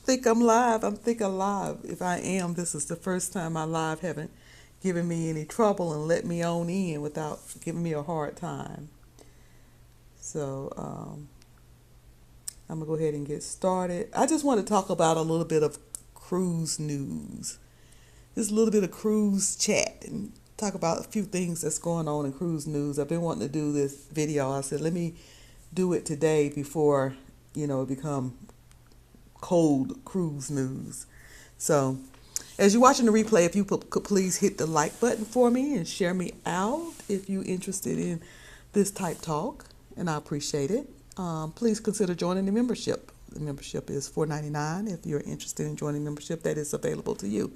think I'm live. I'm think I'm live. If I am, this is the first time my live haven't given me any trouble and let me on in without giving me a hard time. So I'm gonna go ahead and get started. I just want to talk about a little bit of cruise news. Just a little bit of cruise chat and talk about a few things that's going on in cruise news. I've been wanting to do this video. I said let me do it today before it become cold cruise news. So, as you're watching the replay, if you could please hit the like button for me and share me out if you're interested in this type talk, and I appreciate it. Please consider joining the membership. The membership is $4.99. If you're interested in joining membership, that is available to you.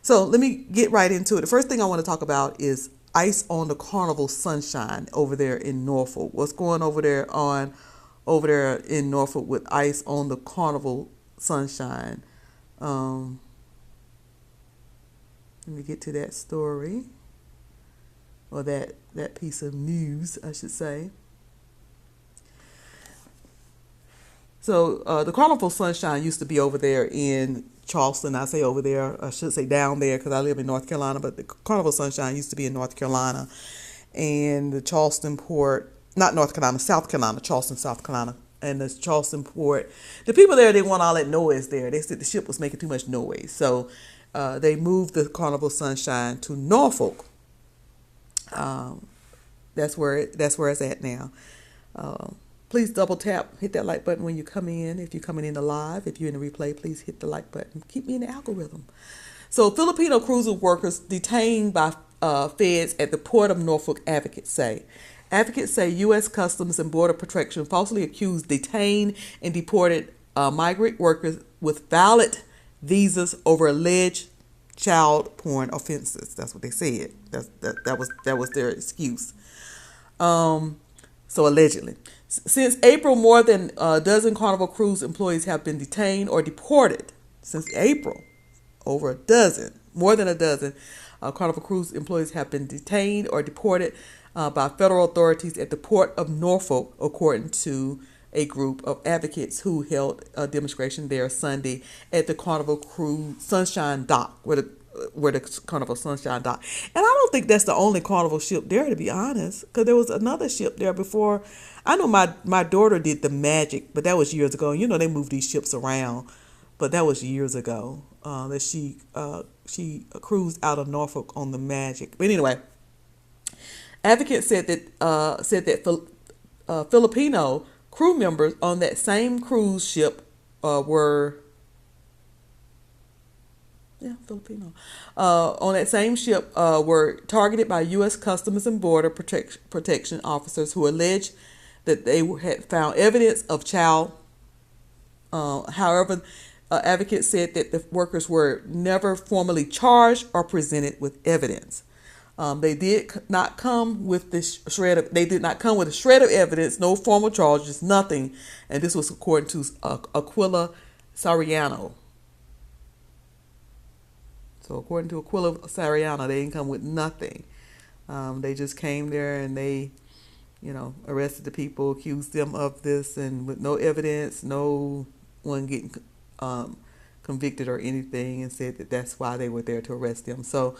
So let me get right into it. The first thing I want to talk about is ice on the Carnival Sunshine over there in Norfolk. What's going over there in Norfolk with ice on the Carnival Sunshine? Let me get to that story, or that piece of news, I should say. So the Carnival Sunshine used to be over there in Charleston. I say over there, I should say down there because I live in North Carolina, but the Carnival Sunshine used to be in North Carolina. And the Charleston port, not North Carolina, South Carolina, Charleston, South Carolina. And the Charleston port, the people there didn't want all that noise there. They said the ship was making too much noise. So they moved the Carnival Sunshine to Norfolk. That's where it's at now. Please double tap, hit that like button when you come in. If you're coming in live, if you're in the replay, please hit the like button. Keep me in the algorithm. So Filipino cruise workers detained by feds at the port of Norfolk, advocates say. Advocates say U.S. Customs and Border Protection falsely accused detained and deported migrant workers with valid visas over alleged child porn offenses. That's what they said. That was their excuse. So allegedly. Since April, more than a dozen Carnival Cruise employees have been detained or deported. Since April, more than a dozen Carnival Cruise employees have been detained or deported by federal authorities at the port of Norfolk, according to a group of advocates who held a demonstration there Sunday at the Carnival Cruise Sunshine Dock, where the Carnival Sunshine Dock. And I don't think that's the only Carnival ship there, to be honest, because there was another ship there before. I know my daughter did the Magic, but that was years ago. They move these ships around, but that was years ago that she cruised out of Norfolk on the Magic. But anyway, advocates said that Filipino crew members on that same cruise ship were on that same ship were targeted by U.S. Customs and Border Protection officers who alleged that they had found evidence of child. However, advocates said that the workers were never formally charged or presented with evidence. They did not come with a shred of evidence, no formal charges, nothing. And this was according to Aquila Sariano. So according to Aquila Sariano, they didn't come with nothing. They just came there and they, arrested the people, accused them of this, and with no evidence, no one getting convicted or anything, and said that that's why they were there to arrest them. So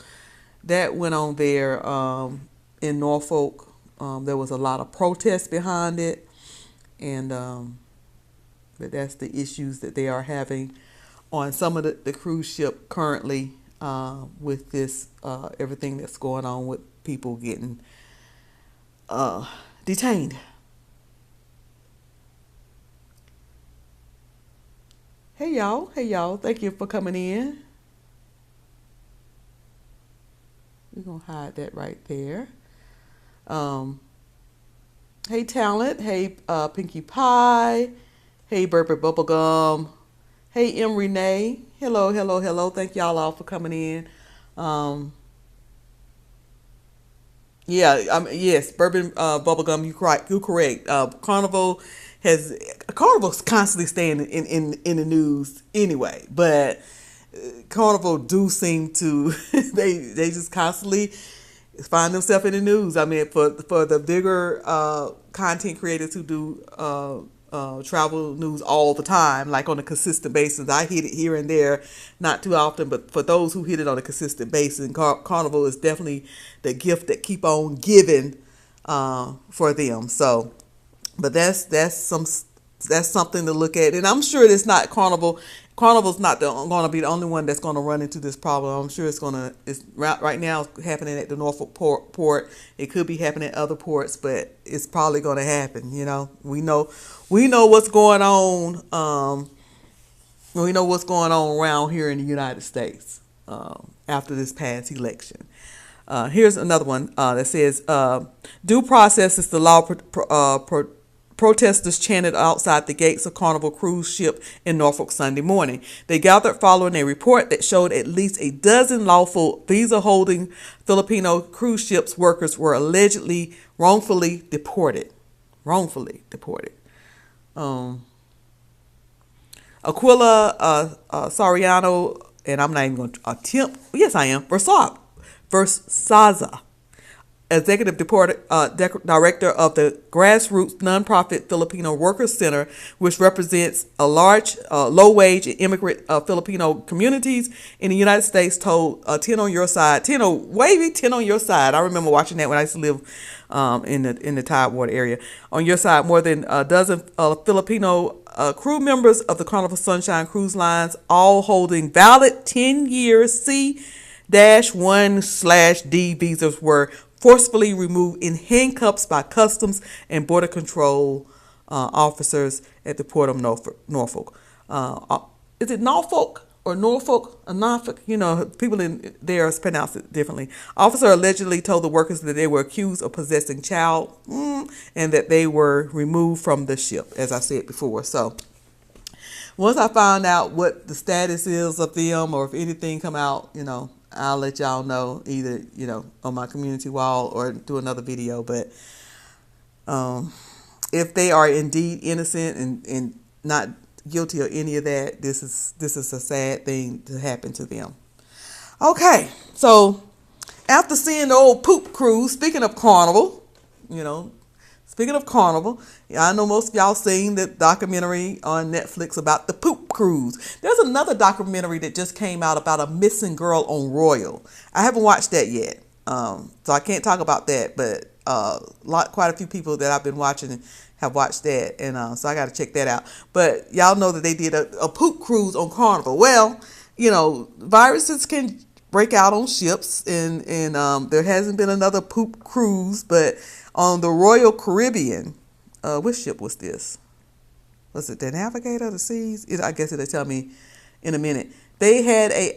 that went on there in Norfolk. There was a lot of protest behind it, and but that's the issues that they are having on some of the cruise ship currently with this everything that's going on with people getting detained. Hey y'all, thank you for coming in. We're gonna hide that right there. Hey Talent, hey Pinkie Pie, hey Burper Bubblegum, hey M Renee, hello. Thank y'all all for coming in. Yes, Bourbon Bubblegum, you correct. Carnival's constantly staying in the news anyway, but Carnival do seem to they just constantly find themselves in the news. I mean, for the bigger content creators who do travel news all the time, like on a consistent basis. I hit it here and there, not too often, but for those who hit it on a consistent basis, Carnival is definitely the gift that keep on giving for them. So, but that's something to look at, and I'm sure it's not Carnival. Carnival's not going to be the only one that's going to run into this problem. I'm sure it's right now happening at the Norfolk port. It could be happening at other ports, but it's probably going to happen. We know what's going on. We know what's going on around here in the United States after this past election. Here's another one that says, due process is the law. Protesters chanted outside the gates of Carnival cruise ship in Norfolk Sunday morning. They gathered following a report that showed at least a dozen lawful visa-holding Filipino cruise ships workers were allegedly wrongfully deported. Aquila Soriano, and I'm not even going to attempt. Yes, I am. Versaza, Executive Director of the grassroots nonprofit Filipino Workers Center, which represents a large low-wage and immigrant Filipino communities in the United States, told 10 on your side, 10 on your side. I remember watching that when I used to live in the Tidewater area. On your side, more than a dozen Filipino crew members of the Carnival Sunshine Cruise Lines, all holding valid 10-year C-1/D visas, were forcefully removed in handcuffs by Customs and Border Control officers at the Port of Norfolk. Is it Norfolk or Norfolk? Norfolk? People in there pronounce it differently. Officer allegedly told the workers that they were accused of possessing child and that they were removed from the ship, as I said before. So once I find out what the status is of them, or if anything come out, I'll let y'all know, either, on my community wall or do another video. But if they are indeed innocent and not guilty of any of that, this is a sad thing to happen to them. Okay, so after seeing the old poop cruise, speaking of Carnival, I know most of y'all seen the documentary on Netflix about the poop cruise. There's another documentary that just came out about a missing girl on Royal. I haven't watched that yet, so I can't talk about that. But quite a few people that I've been watching have watched that, and so I got to check that out. But y'all know that they did a poop cruise on Carnival. Well, viruses can break out on ships, and there hasn't been another poop cruise, but on the Royal Caribbean, which ship was this? Was it the Navigator of the Seas? I guess it'll tell me in a minute. They had a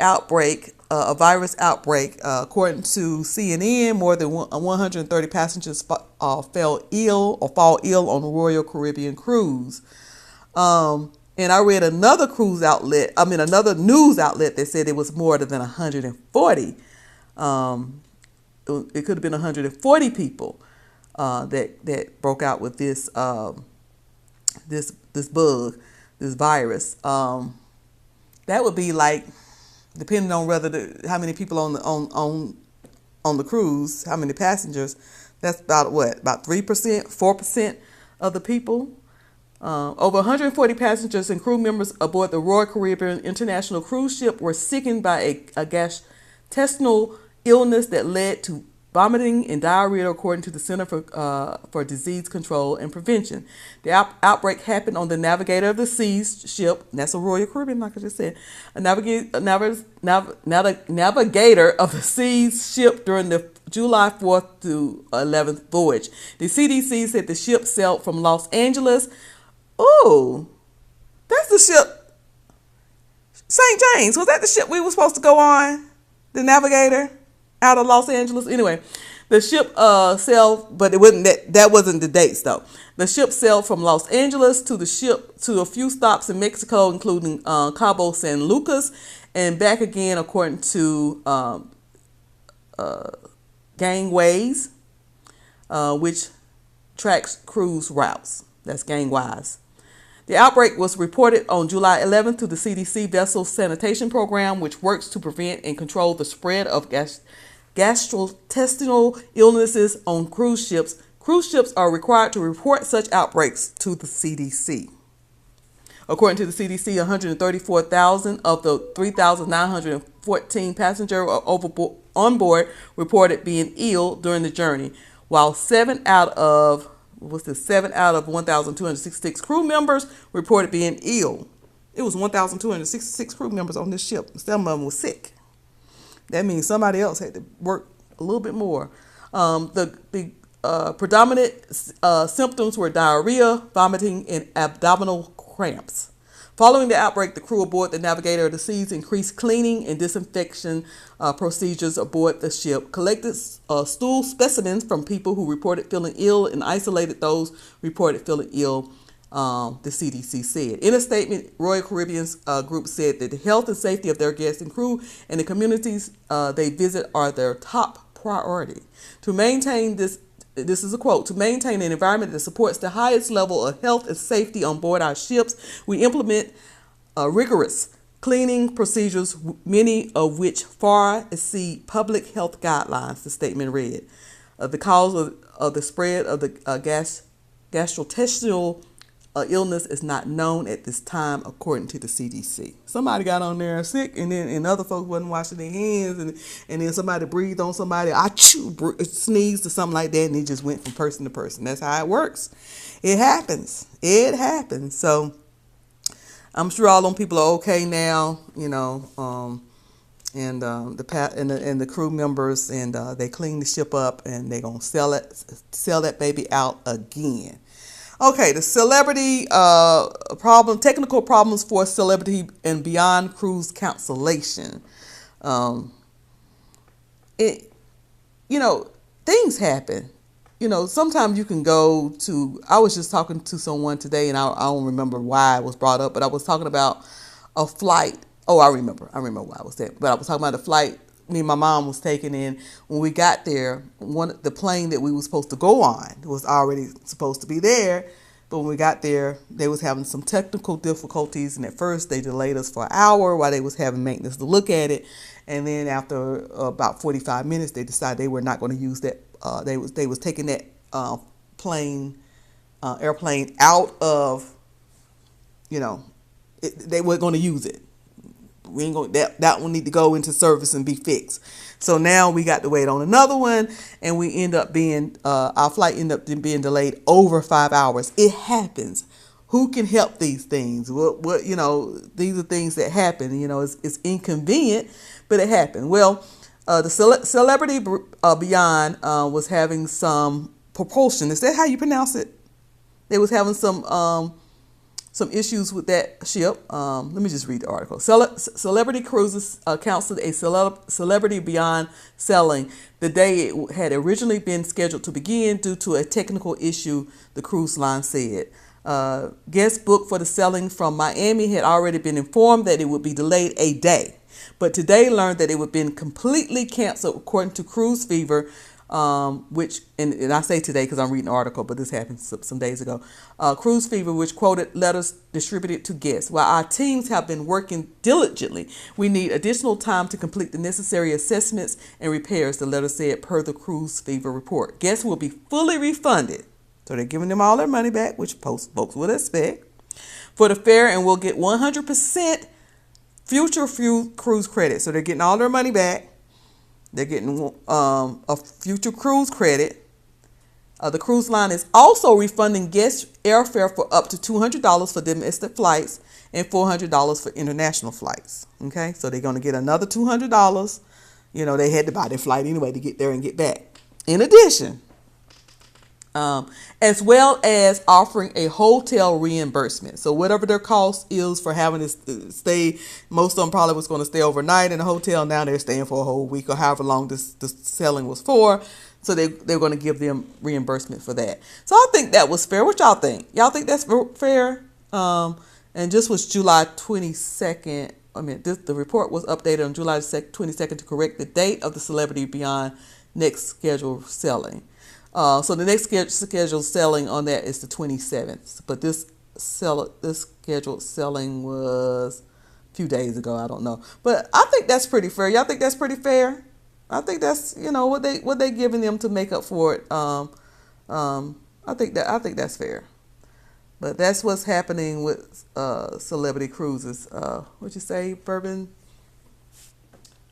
virus outbreak. According to CNN, more than 130 passengers fall ill on the Royal Caribbean cruise. And I read another news outlet that said it was more than 140. It could have been 140 people that broke out with this bug, this virus. That would be like, depending on how many people on the cruise, how many passengers. That's about 3%, 4% of the people. Over 140 passengers and crew members aboard the Royal Caribbean International cruise ship were sickened by a gastrointestinal illness that led to vomiting and diarrhea, according to the Center for Disease Control and Prevention. The outbreak happened on the Navigator of the Seas ship. That's a Royal Caribbean, like I just said. A Navigator of the Seas ship during the July 4th to 11th voyage. The CDC said the ship sailed from Los Angeles. Oh, that's the ship. St. James, was that the ship we were supposed to go on? The Navigator out of Los Angeles? Anyway, the ship sailed, but it wasn't that wasn't the dates though. The ship sailed from Los Angeles to a few stops in Mexico, including Cabo San Lucas, and back again, according to Gangways, which tracks cruise routes. That's Gangwise. The outbreak was reported on July 11th to the CDC Vessel Sanitation Program, which works to prevent and control the spread of gastrointestinal illnesses on cruise ships, Cruise ships are required to report such outbreaks to the CDC. According to the CDC, 134,000 of the 3,914 passengers on board reported being ill during the journey, while 7 out of 1,266 crew members reported being ill. It was 1,266 crew members on this ship. Some of them were sick. That means somebody else had to work a little bit more. The predominant symptoms were diarrhea, vomiting, and abdominal cramps. Following the outbreak, the crew aboard the Navigator of the Seas increased cleaning and disinfection procedures aboard the ship, collected stool specimens from people who reported feeling ill, and isolated those reported feeling ill, the CDC said. In a statement, Royal Caribbean's group said that the health and safety of their guests and crew and the communities they visit are their top priority. To maintain this is a quote, to maintain an environment that supports the highest level of health and safety on board our ships, we implement rigorous cleaning procedures, many of which far exceed public health guidelines, the statement read. The cause of the spread of the gastrointestinal illness is not known at this time, according to the CDC. Somebody got on there sick, and other folks wasn't washing their hands, and then somebody breathed on somebody, sneezed or something like that, and it just went from person to person. That's how it works. It happens. It happens. So I'm sure all them people are okay now, and the crew members, and they clean the ship up, and they're gonna sell that baby out again. Okay, the Celebrity technical problems for Celebrity and Beyond cruise cancellation. Things happen. Sometimes you can go to, I was just talking to someone today, and I don't remember why it was brought up, but I was talking about a flight. Oh, I remember why I was there. But I was talking about a flight me and my mom was taking in. When we got there, the plane that we were supposed to go on was already supposed to be there. But when we got there, they was having some technical difficulties, and at first they delayed us for an hour while they was having maintenance to look at it. And then after about 45 minutes, they decided they were not going to use that. They was taking that airplane out of, they weren't going to use it. We ain't going that one need to go into service and be fixed. So now we got to wait on another one, and we end up being our flight ended up being delayed over 5 hours. It happens. Who can help these things? What these are things that happen. It's inconvenient, but it happened. Well, the Celebrity Beyond was having some propulsion. Is that how you pronounce it? They was having some issues with that ship. Let me just read the article. Celebrity Cruises canceled a Celebrity Beyond sailing the day it had originally been scheduled to begin due to a technical issue, the cruise line said. Guests booked for the sailing from Miami had already been informed that it would be delayed a day, but today learned that it would been completely canceled, according to Cruise Fever, which, and I say today because I'm reading an article, but this happened some days ago. Cruise Fever, which quoted letters distributed to guests. While our teams have been working diligently, we need additional time to complete the necessary assessments and repairs, the letter said, per the Cruise Fever report. Guests will be fully refunded. So they're giving them all their money back, which folks would expect, for the fare, and will get 100% future cruise credit. So they're getting all their money back. They're getting a future cruise credit. The cruise line is also refunding guests airfare for up to $200 for domestic flights and $400 for international flights. Okay, so they're going to get another $200. They had to buy their flight anyway to get there and get back. In addition, as well as offering a hotel reimbursement. So whatever their cost is for having to stay, most of them probably was going to stay overnight in a hotel. Now they're staying for a whole week or however long this selling was for. So they're going to give them reimbursement for that. So I think that was fair. What y'all think? Y'all think that's fair? And this was July 22nd. The report was updated on July 22nd to correct the date of the Celebrity Beyond next scheduled selling. So the next scheduled selling on that is the 27th. But this scheduled selling was a few days ago. I don't know. But I think that's pretty fair. Y'all think that's pretty fair? I think that's, what they giving them to make up for it. I think that's fair. But that's what's happening with celebrity cruises. What you say, Bourbon?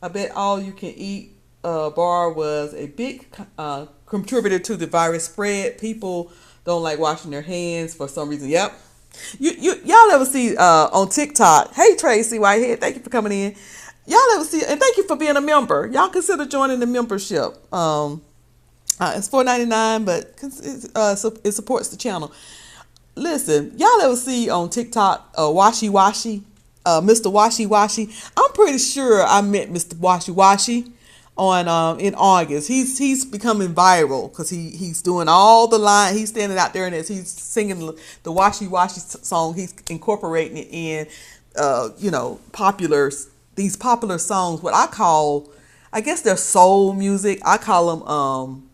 I bet all you can eat bar was a big contributor to the virus spread. People don't like washing their hands for some reason. Yep. Y'all ever see on TikTok? Hey Tracy Whitehead, thank you for coming in. Y'all ever see, and thank you for being a member. Y'all consider joining the membership. It's $4.99, but it supports the channel. Listen, y'all ever see on TikTok Washi Washi, Mr. Washi Washi? I'm pretty sure I met Mr. Washi Washi on in August. He's becoming viral because he's doing all the line. He's standing out there and as he's singing the Washi Washi song, he's incorporating it in these popular songs. What I guess they're soul music. I call them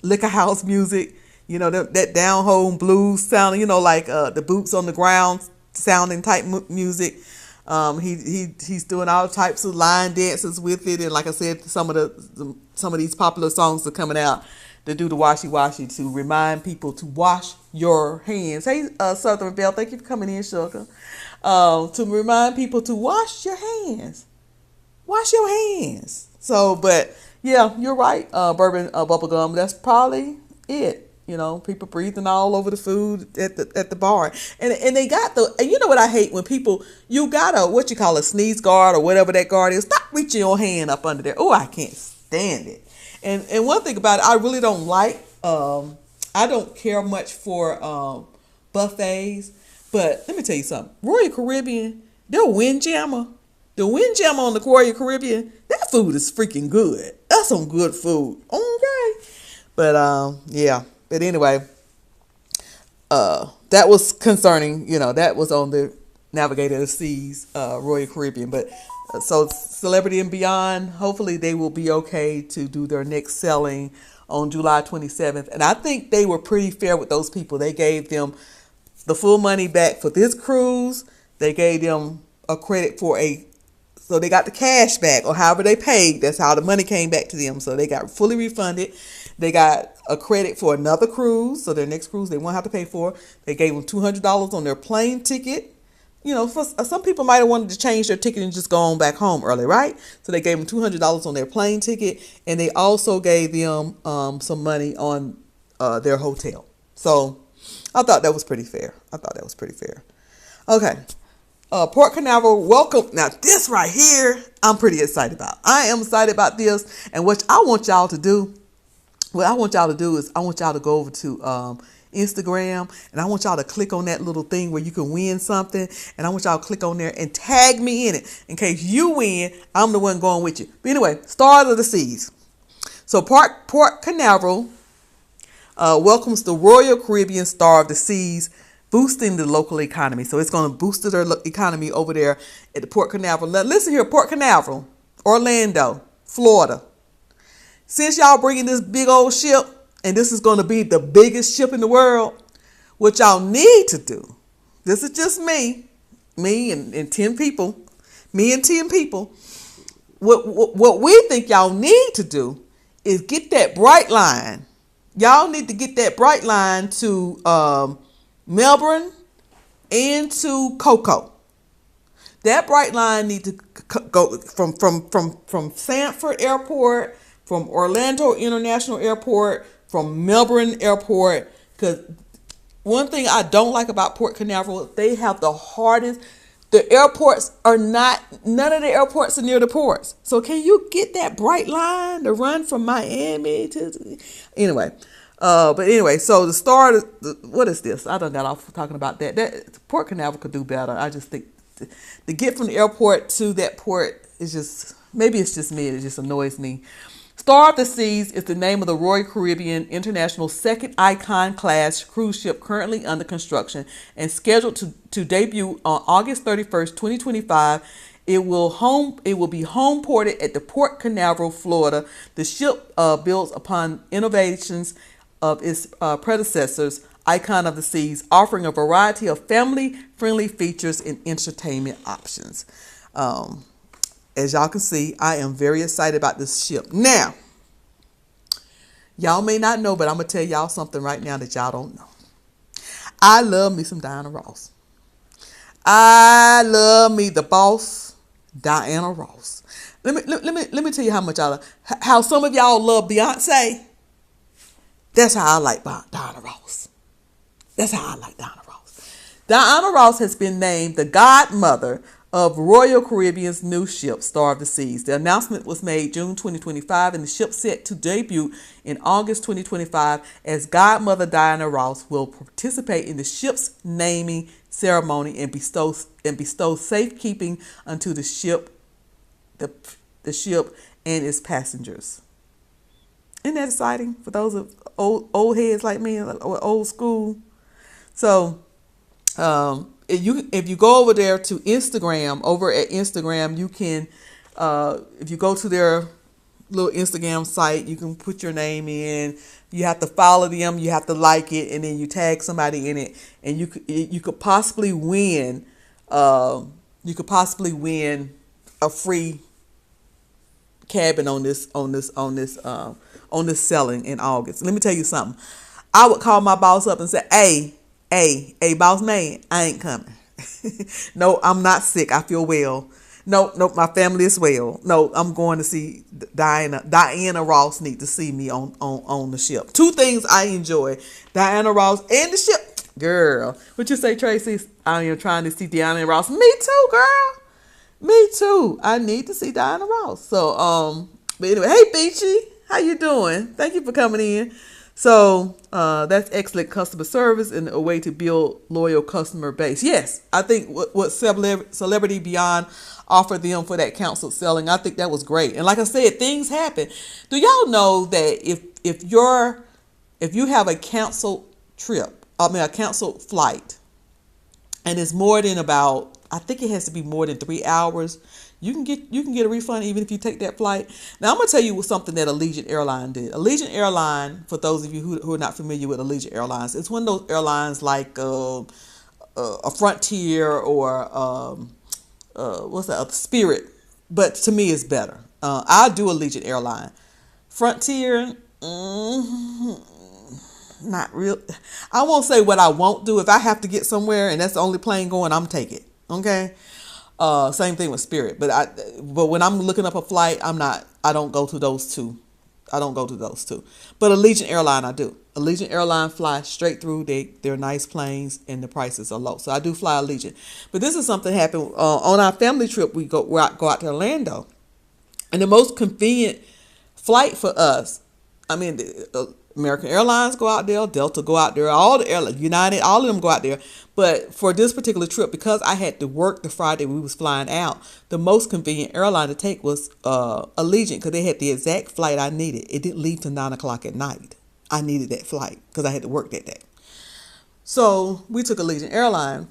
liquor house music. That down home blues sounding, like the boots on the ground sounding type music. He's doing all types of line dances with it, and like I said, some of these popular songs are coming out to do the washi washi to remind people to wash your hands. Hey, Southern Belle, thank you for coming in, sugar. To remind people to wash your hands. Wash your hands. So, but yeah, you're right, Bourbon Bubblegum. That's probably it. People breathing all over the food at the bar, and they got and you know what I hate when people, you got a sneeze guard or whatever that guard is. Stop reaching your hand up under there. Oh, I can't stand it. And one thing about it, I really don't like. I don't care much for buffets, but let me tell you something. Royal Caribbean, their Windjammer, the Windjammer on the Royal Caribbean, that food is freaking good. That's some good food. Okay, but yeah. But anyway, that was concerning, that was on the Navigator of the Seas, Royal Caribbean. But so Celebrity and Beyond, hopefully they will be okay to do their next selling on July 27th. And I think they were pretty fair with those people. They gave them the full money back for this cruise. They gave them a credit so they got the cash back or however they paid. That's how the money came back to them. So they got fully refunded. They got a credit for another cruise. So their next cruise they won't have to pay for. They gave them $200 on their plane ticket. For some people might have wanted to change their ticket and just go on back home early, right? So they gave them $200 on their plane ticket. And they also gave them some money on their hotel. So I thought that was pretty fair. Okay. Port Canaveral, welcome. Now this right here, I'm pretty excited about. I am excited about this. And what I want y'all to do is I want y'all to go over to Instagram, and I want y'all to click on that little thing where you can win something. And I want y'all to click on there and tag me in it. In case you win, I'm the one going with you. But anyway, Star of the Seas. So Port Canaveral welcomes the Royal Caribbean Star of the Seas, boosting the local economy. So it's going to boost their economy over there at the Port Canaveral. Now, listen here, Port Canaveral, Orlando, Florida. Since y'all bringing this big old ship, and this is going to be the biggest ship in the world, what y'all need to do, this is just me and 10 people, what we think y'all need to do is get that bright line. Y'all need to get that bright line to Melbourne and to Coco. That bright line need to go from Sanford Airport, from Orlando International Airport, from Melbourne Airport. Because one thing I don't like about Port Canaveral, they have the hardest. The airports are none of the airports are near the ports. So can you get that bright line to run from Miami to? Anyway. But anyway, so the start, what is this? I done got off talking about that. Port Canaveral could do better. I just think to get from the airport to that port is just, maybe it's just me. It just annoys me. Star of the Seas is the name of the Royal Caribbean International second Icon class cruise ship currently under construction and scheduled to debut on August 31st, 2025. It will be home ported at the Port Canaveral, Florida. The ship builds upon innovations of its predecessors, Icon of the Seas, offering a variety of family-friendly features and entertainment options. As y'all can see, I am very excited about this ship. Now, Y'all may not know, but I'm gonna tell y'all something right now that y'all don't know. I love me some Diana Ross. I love me the boss, Diana Ross. Let me tell you how much I love. How some of y'all love Beyonce. That's how I like Diana Ross. That's how I like Diana Ross. Diana Ross has been named the godmother of Royal Caribbean's new ship, Star of the Seas. The announcement was made June 2025, and the ship set to debut in August 2025 as Godmother Diana Ross will participate in the ship's naming ceremony and bestow safekeeping unto the ship and its passengers. Isn't that exciting for those of old heads like me, or old school? So, if you go over there to Instagram, over at Instagram, you can, if you go to their little Instagram site, you can put your name in. You have to follow them, you have to like it, and then you tag somebody in it, and you could possibly win. A free cabin on this selling in August. Let me tell you something. I would call my boss up and say, hey, boss man, I ain't coming. No, I'm not sick. I feel well. No, my family is well. No, I'm going to see Diana. Diana Ross need to see me on the ship. Two things I enjoy: Diana Ross and the ship. Girl, what you say, Tracy? I am trying to see Diana Ross. Me too, girl. Me too. I need to see Diana Ross. So, but anyway, hey, Beachy, how you doing? Thank you for coming in. So that's excellent customer service and a way to build loyal customer base. Yes, I think what Celebrity Beyond offered them for that canceled selling, I think that was great. And like I said, things happen. Do y'all know that if you have a canceled a canceled flight, and it's more than about, I think it has to be more than 3 hours, you can get a refund even if you take that flight. Now I'm gonna tell you something that Allegiant Airline did. Allegiant Airline, for those of you who are not familiar with Allegiant Airlines, it's one of those airlines like a Frontier or what's that? Spirit, but to me it's better. I do Allegiant Airline. Frontier, not real. I won't say what I won't do. If I have to get somewhere and that's the only plane going, I'm take it. Okay. Same thing with Spirit, but when I'm looking up a flight, I don't go to those two. But Allegiant Airline, I do. Allegiant Airline flies straight through. They're nice planes and the prices are low. So I do fly Allegiant. But this is something happened on our family trip. We go out to Orlando, and the most convenient flight for us, I mean, American Airlines go out there, Delta go out there, all the airlines, United, all of them go out there. But for this particular trip, because I had to work the Friday we was flying out, the most convenient airline to take was Allegiant, because they had the exact flight I needed. It didn't leave till 9 o'clock at night. I needed that flight because I had to work that day. So we took Allegiant Airline,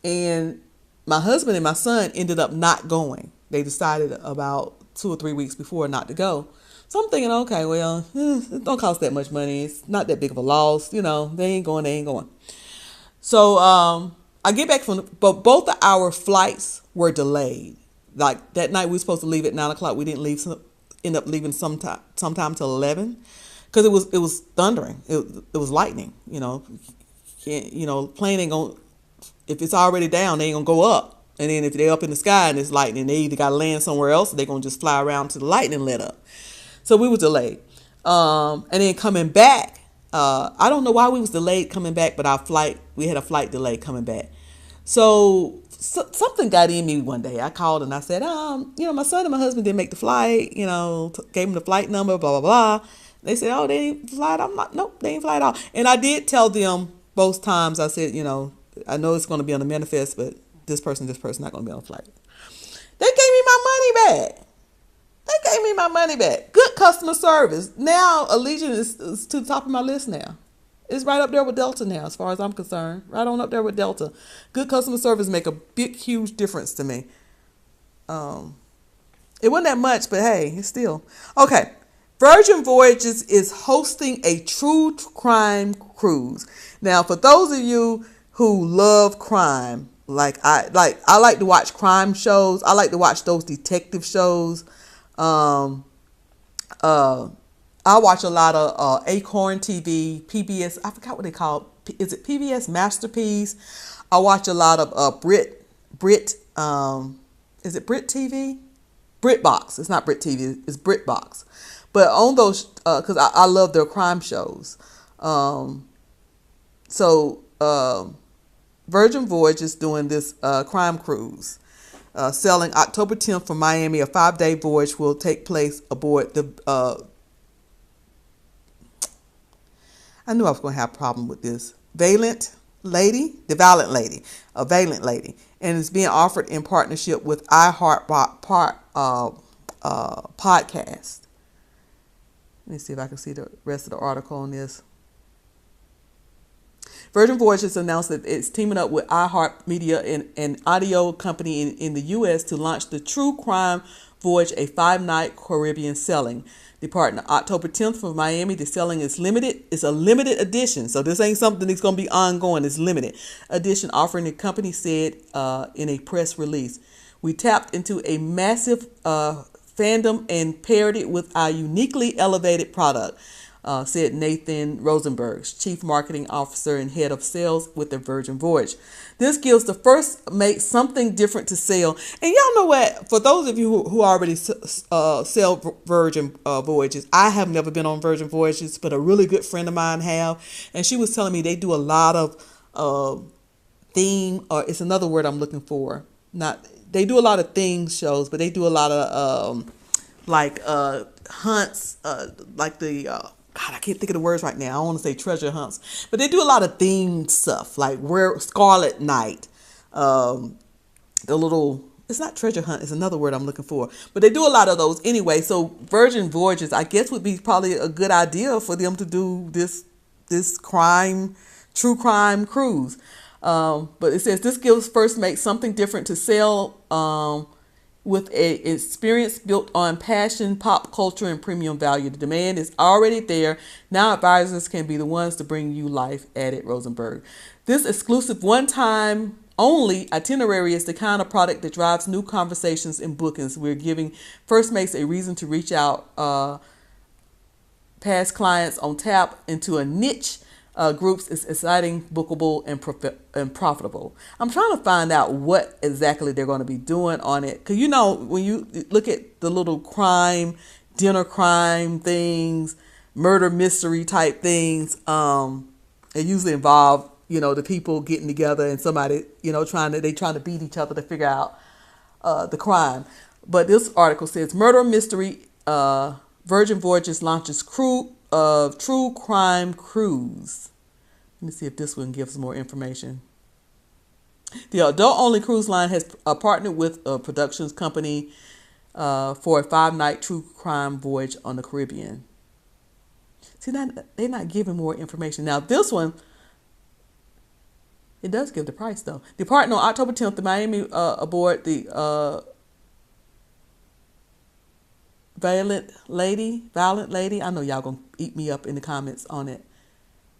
and my husband and my son ended up not going. They decided about 2 or 3 weeks before not to go. So I'm thinking, okay, well, it don't cost that much money. It's not that big of a loss. They ain't going. So I get back but both of our flights were delayed. Like that night we were supposed to leave at 9 o'clock. We didn't leave, end up leaving sometime till 11, because it was thundering. It was lightning. Plane ain't gonna, if it's already down, they ain't gonna go up. And then if they're up in the sky and it's lightning, they either gotta land somewhere else, or they're gonna just fly around till the lightning let up. So we were delayed. And then coming back, I don't know why we was delayed coming back, but we had a flight delay coming back. So something got in me one day. I called and I said, my son and my husband didn't make the flight, gave them the flight number, blah, blah, blah. They said, oh, they didn't fly it. I'm like, nope, they didn't fly at all. And I did tell them both times, I said, I know it's going to be on the manifest, but this person not going to be on the flight. They gave me my money back. Good customer service. Now, Allegiant is to the top of my list now. It's right up there with Delta now, as far as I'm concerned. Right on up there with Delta. Good customer service make a big, huge difference to me. It wasn't that much, but hey, it's still. Okay. Virgin Voyages is hosting a true crime cruise. Now, for those of you who love crime, I like to watch crime shows. I like to watch those detective shows. I I watch a lot of Acorn TV, PBS. I forgot what they call it. Is it PBS Masterpiece? I watch a lot of Brit. Is it Brit TV? BritBox. It's not Brit TV. It's BritBox. But on those, because I love their crime shows. So Virgin Voyage is doing this crime cruise, sailing October 10th from Miami. A 5-day voyage will take place aboard the. I knew I was going to have a problem with this. Valiant Lady, a Valiant Lady, and it's being offered in partnership with iHeart podcast. Let me see if I can see the rest of the article on this. Virgin Voyage has announced that it's teaming up with iHeartMedia, an audio company in the U.S. to launch the True Crime Voyage, a 5-night Caribbean sailing. Departing October 10th from Miami, the sailing is limited. It's a limited edition, so this ain't something that's going to be ongoing. It's limited edition offering, the company said in a press release. We tapped into a massive fandom and paired it with our uniquely elevated product, said Nathan Rosenberg, Chief Marketing Officer and Head of Sales with the Virgin Voyage. This gives the first mate something different to sell. And y'all know what? For those of you who already sell Virgin Voyages, I have never been on Virgin Voyages, but a really good friend of mine have. And she was telling me they do a lot of theme, or it's another word I'm looking for. They do a lot of theme shows, but they do a lot of hunts, like the God, I can't think of the words right now. I don't want to say treasure hunts, but they do a lot of themed stuff, like Scarlet Night, it's not treasure hunt, it's another word I'm looking for, but they do a lot of those anyway. So Virgin Voyages, I guess, would be probably a good idea for them to do this true crime cruise. But it says this gives first mate something different to sell, with an experience built on passion, pop culture, and premium value. The demand is already there. Now advisors can be the ones to bring you life, added Rosenberg. This exclusive one-time only itinerary is the kind of product that drives new conversations and bookings. We're giving first mates a reason to reach out past clients on tap into a niche groups is exciting, bookable, and profitable. I'm trying to find out what exactly they're going to be doing on it. Because, when you look at the little dinner crime things, murder mystery type things, it usually involve, the people getting together and somebody, trying to beat each other to figure out the crime. But this article says murder mystery, Virgin Voyages launches True Crime Cruise. Let me see if this one gives more information. The adult-only cruise line has partnered with a productions company for a 5-night true crime voyage on the Caribbean. See, they're not giving more information. Now, this one, it does give the price, though. Departing on October 10th, the Miami aboard the Valiant Lady. I know y'all gonna eat me up in the comments on it.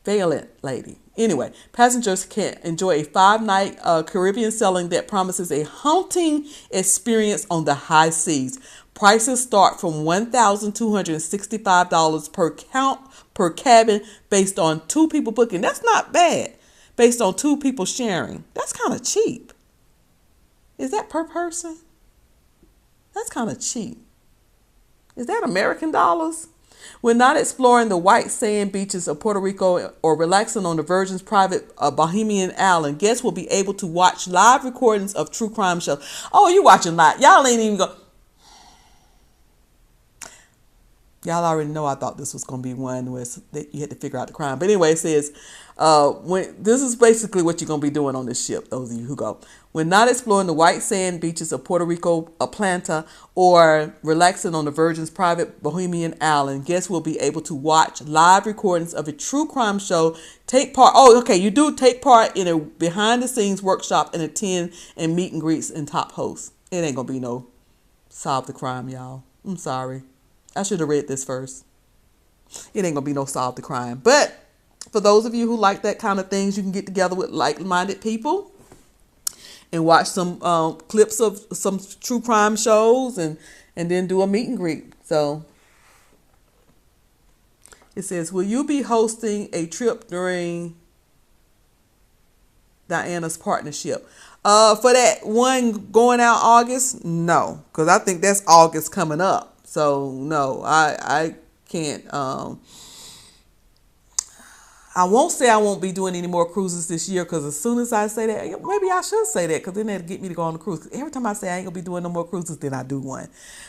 Valiant Lady. Anyway, passengers can enjoy a 5-night Caribbean sailing that promises a haunting experience on the high seas. Prices start from $1,265 per cabin based on 2 people booking. That's not bad. Based on 2 people sharing. That's kind of cheap. Is that per person? That's kind of cheap. Is that American dollars? We're not exploring the white sand beaches of Puerto Rico or relaxing on the Virgin's private Bohemian island. Guests will be able to watch live recordings of true crime shows. Oh, you watching live? Y'all ain't even go. Y'all already know I thought this was going to be one where you had to figure out the crime. But anyway, it says, this is basically what you're going to be doing on this ship, those of you who go. We're not exploring the white sand beaches of Puerto Rico, Atlanta, or relaxing on the Virgin's private Bohemian island. Guests will be able to watch live recordings of a true crime show, you do take part in a behind-the-scenes workshop and attend and meet and greets and top hosts. It ain't going to be no solve the crime, y'all. I'm sorry. I should have read this first. It ain't going to be no solve the crime. But for those of you who like that kind of things, you can get together with like-minded people and watch some clips of some true crime shows and then do a meet and greet. So It says, will you be hosting a trip during Diana's partnership? For that one going out August, no, because I think that's August coming up. So no, I can't. I won't say I won't be doing any more cruises this year, because as soon as I say that, maybe I should say that, because then that'll get me to go on the cruise. 'Cause every time I say I ain't gonna be doing no more cruises, then I do one.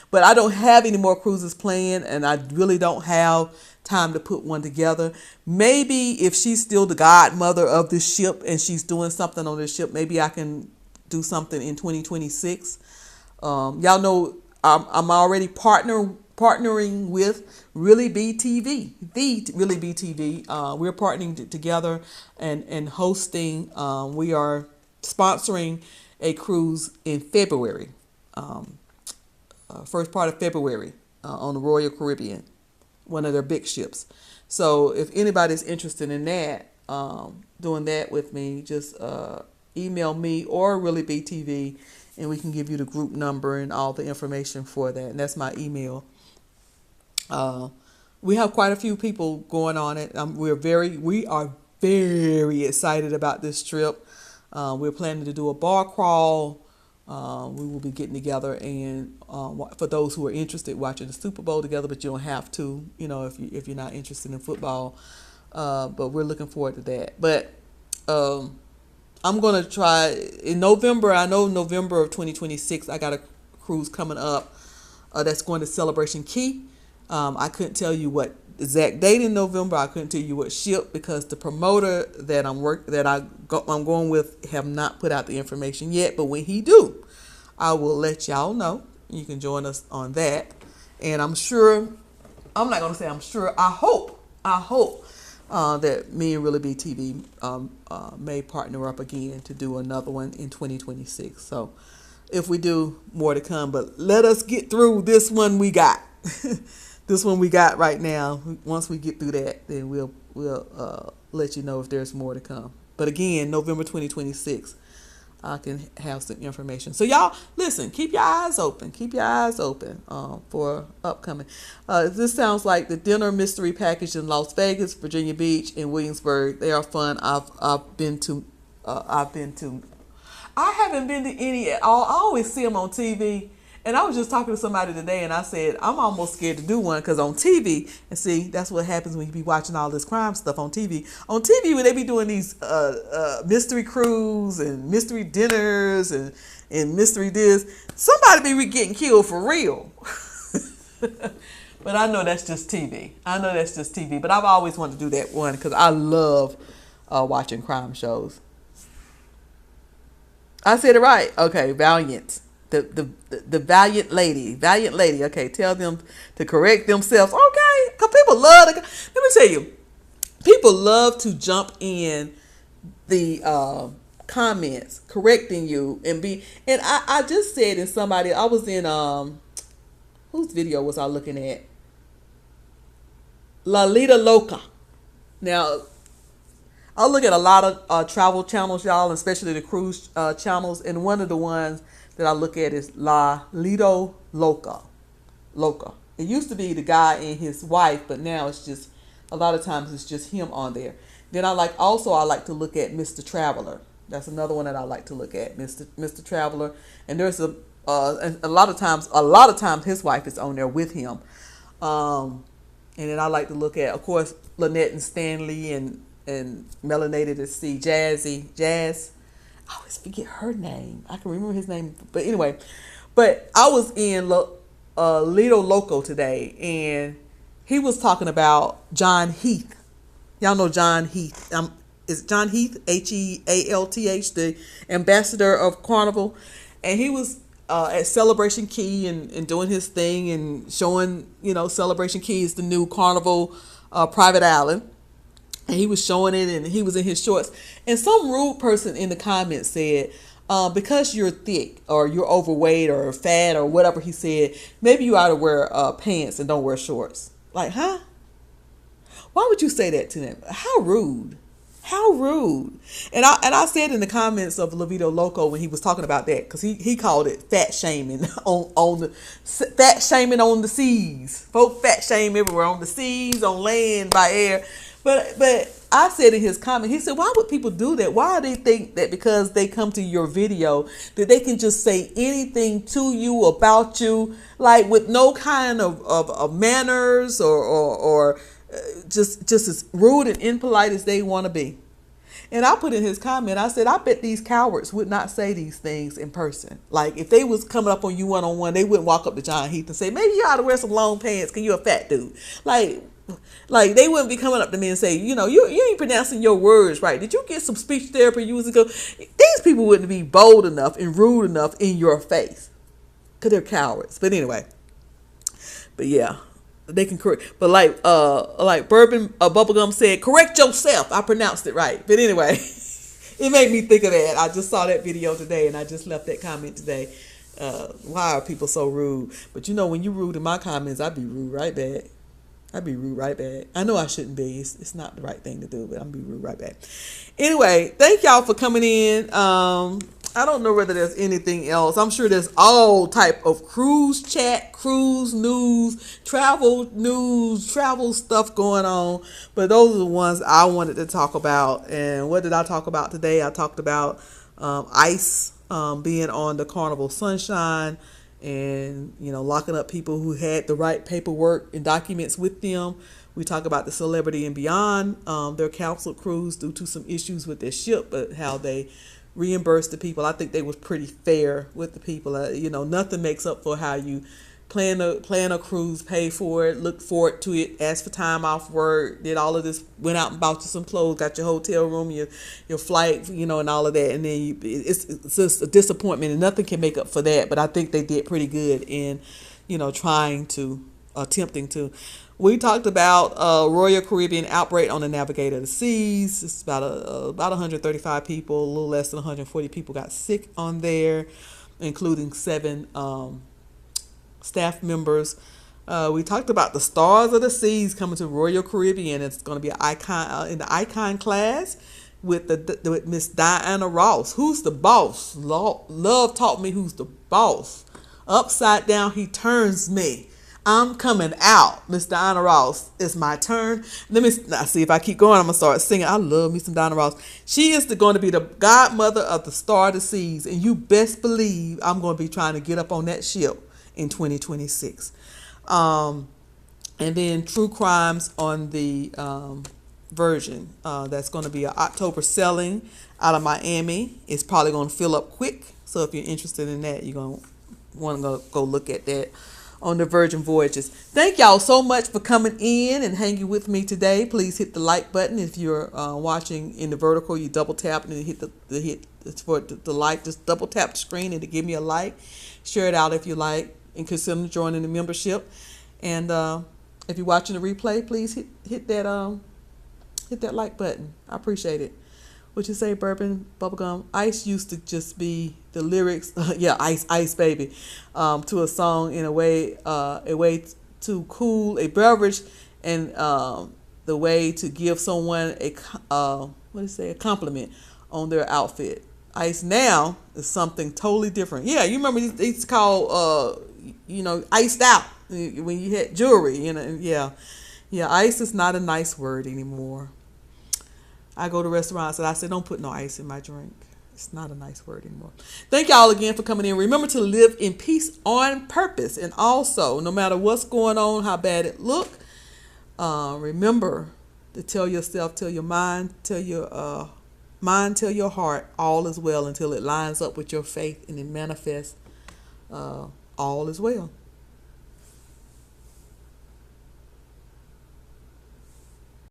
But I don't have any more cruises planned, and I really don't have time to put one together. Maybe if she's still the godmother of this ship and she's doing something on this ship, maybe I can do something in 2026. Y'all know I'm already partnering with Really BTV, the Really BTV. We're partnering together and hosting. We are sponsoring a cruise in February, first part of February, on the Royal Caribbean, one of their big ships. So if anybody's interested in that, doing that with me, just email me or Really BTV, and we can give you the group number and all the information for that. And that's my email. We have quite a few people going on it. We are very excited about this trip. We're planning to do a bar crawl. We will be getting together, and for those who are interested, watching the Super Bowl together, but you don't have to, if you're not interested in football. But we're looking forward to that. But I'm gonna try in November. I know November of 2026, I got a cruise coming up that's going to Celebration Key. I couldn't tell you what exact date in November. I couldn't tell you what ship, because the promoter that I'm going with have not put out the information yet. But when he do, I will let y'all know. You can join us on that. And I'm sure, I'm not gonna say I'm sure. I hope that me and Really BTV may partner up again to do another one in 2026. So if we do, more to come. But let us get through this one we got. This one we got right now. Once we get through that, then we'll let you know if there's more to come. But again, November 2026, I can have some information. So y'all, listen, keep your eyes open. Keep your eyes open for upcoming. This sounds like the dinner mystery package in Las Vegas, Virginia Beach, and Williamsburg. They are fun. I've been to. I haven't been to any at all. I always see them on TV. And I was just talking to somebody today, and I said, I'm almost scared to do one, because on TV, and see, that's what happens when you be watching all this crime stuff on TV. On TV, when they be doing these mystery cruise and mystery dinners and mystery this, somebody be getting killed for real. But I know that's just TV. But I've always wanted to do that one, because I love watching crime shows. I said it right. Okay, Valiant. The valiant lady. Okay, tell them to correct themselves. Okay, because people love to. Let me tell you, people love to jump in the comments correcting you and be. And I just said in somebody, I was in whose video was I looking at? Lalita Loca. Now, I look at a lot of travel channels, y'all, especially the cruise channels, and one of the ones that I look at is La Lido Loca. It used to be the guy and his wife, but now it's just, a lot of times it's just him on there. Then I like to look at Mr. Traveler. That's another one that I like to look at, Mr. Traveler. And there's a lot of times his wife is on there with him. And then I like to look at, of course, Lynette and Stanley and Melanated to see Jazz. I always forget her name. I can remember his name. But anyway, I was in Lido Loco today, and he was talking about John Heath. Y'all know John Heath. Is John Heath, Health, the ambassador of Carnival. And he was at Celebration Key and doing his thing and showing, Celebration Key is the new Carnival private island. And he was showing it, and he was in his shorts. And some rude person in the comments said, because you're thick or you're overweight or fat or whatever he said, maybe you ought to wear pants and don't wear shorts. Like, huh? Why would you say that to them? How rude. How rude. And I said in the comments of Levito Loco when he was talking about that, because he called it fat shaming on the fat shaming on the seas. Folk fat shame everywhere, on the seas, on land, by air. But I said in his comment, he said, why would people do that? Why do they think that because they come to your video that they can just say anything to you, about you, like with no kind of manners, or just as rude and impolite as they want to be? And I put in his comment, I said, I bet these cowards would not say these things in person. Like, if they was coming up on you one-on-one, they wouldn't walk up to John Heath and say, maybe you ought to wear some long pants because you're a fat dude. Like they wouldn't be coming up to me and say, you ain't pronouncing your words right. Did you get some speech therapy years ago? These people wouldn't be bold enough and rude enough in your face because they're cowards. But anyway, but yeah, they can correct. But like Bourbon Bubblegum said, correct yourself. I pronounced it right. But anyway, it made me think of that. I just saw that video today and I just left that comment today. Why are people so rude? But when you rude in my comments, I'd be rude right back. I know I shouldn't be. It's not the right thing to do, but I'm be rude right back. Anyway, thank y'all for coming in. I don't know whether there's anything else. I'm sure there's all type of cruise chat, cruise news, travel stuff going on. But those are the ones I wanted to talk about. And what did I talk about today? I talked about ICE being on the Carnival Sunshine, and locking up people who had the right paperwork and documents with them. We talk about the Celebrity and Beyond, their canceled cruise due to some issues with their ship, but how they reimbursed the people. I think they was pretty fair with the people. Nothing makes up for how you plan a cruise, pay for it, look forward to it, ask for time off work, did all of this, went out and bought you some clothes, got your hotel room, your flight, and all of that, and then it's just a disappointment, and nothing can make up for that. But I think they did pretty good in attempting to. We talked about Royal Caribbean outbreak on the Navigator of the Seas. It's about 135 people, a little less than 140 people got sick on there, including 7 staff members. We talked about the Stars of the Seas coming to Royal Caribbean. It's going to be an icon in the icon class with with Miss Diana Ross. Who's the boss? Love taught me who's the boss. Upside down, he turns me. I'm coming out. Miss Diana Ross, it's my turn. Let me see if I keep going. I'm gonna start singing. I love me some Diana Ross. She is going to be the godmother of the Star of the Seas, and you best believe I'm going to be trying to get up on that ship in 2026. And then True Crimes on the Virgin. That's going to be an October selling out of Miami. It's probably going to fill up quick. So if you're interested in that, you're going to want to go look at that on the Virgin Voyages. Thank y'all so much for coming in and hanging with me today. Please hit the like button. If you're watching in the vertical, you double tap and hit the like. Just double tap the screen and to give me a like. Share it out if you like, and consider joining the membership. And if you're watching the replay, please hit that like button. I appreciate it. What you say, Bourbon Bubblegum? Ice used to just be the lyrics, ice baby, to a song in a way to cool a beverage, and the way to give someone a compliment on their outfit. Ice now is something totally different. Yeah, you remember it's called iced out when you had jewelry. Yeah, ice is not a nice word anymore. I go to restaurants and I say, don't put no ice in my drink. It's not a nice word anymore. Thank y'all again for coming in. Remember to live in peace on purpose. And also, no matter what's going on, how bad it look, remember to tell yourself, tell your mind, tell your heart, all is well, until it lines up with your faith and it manifests. All is well.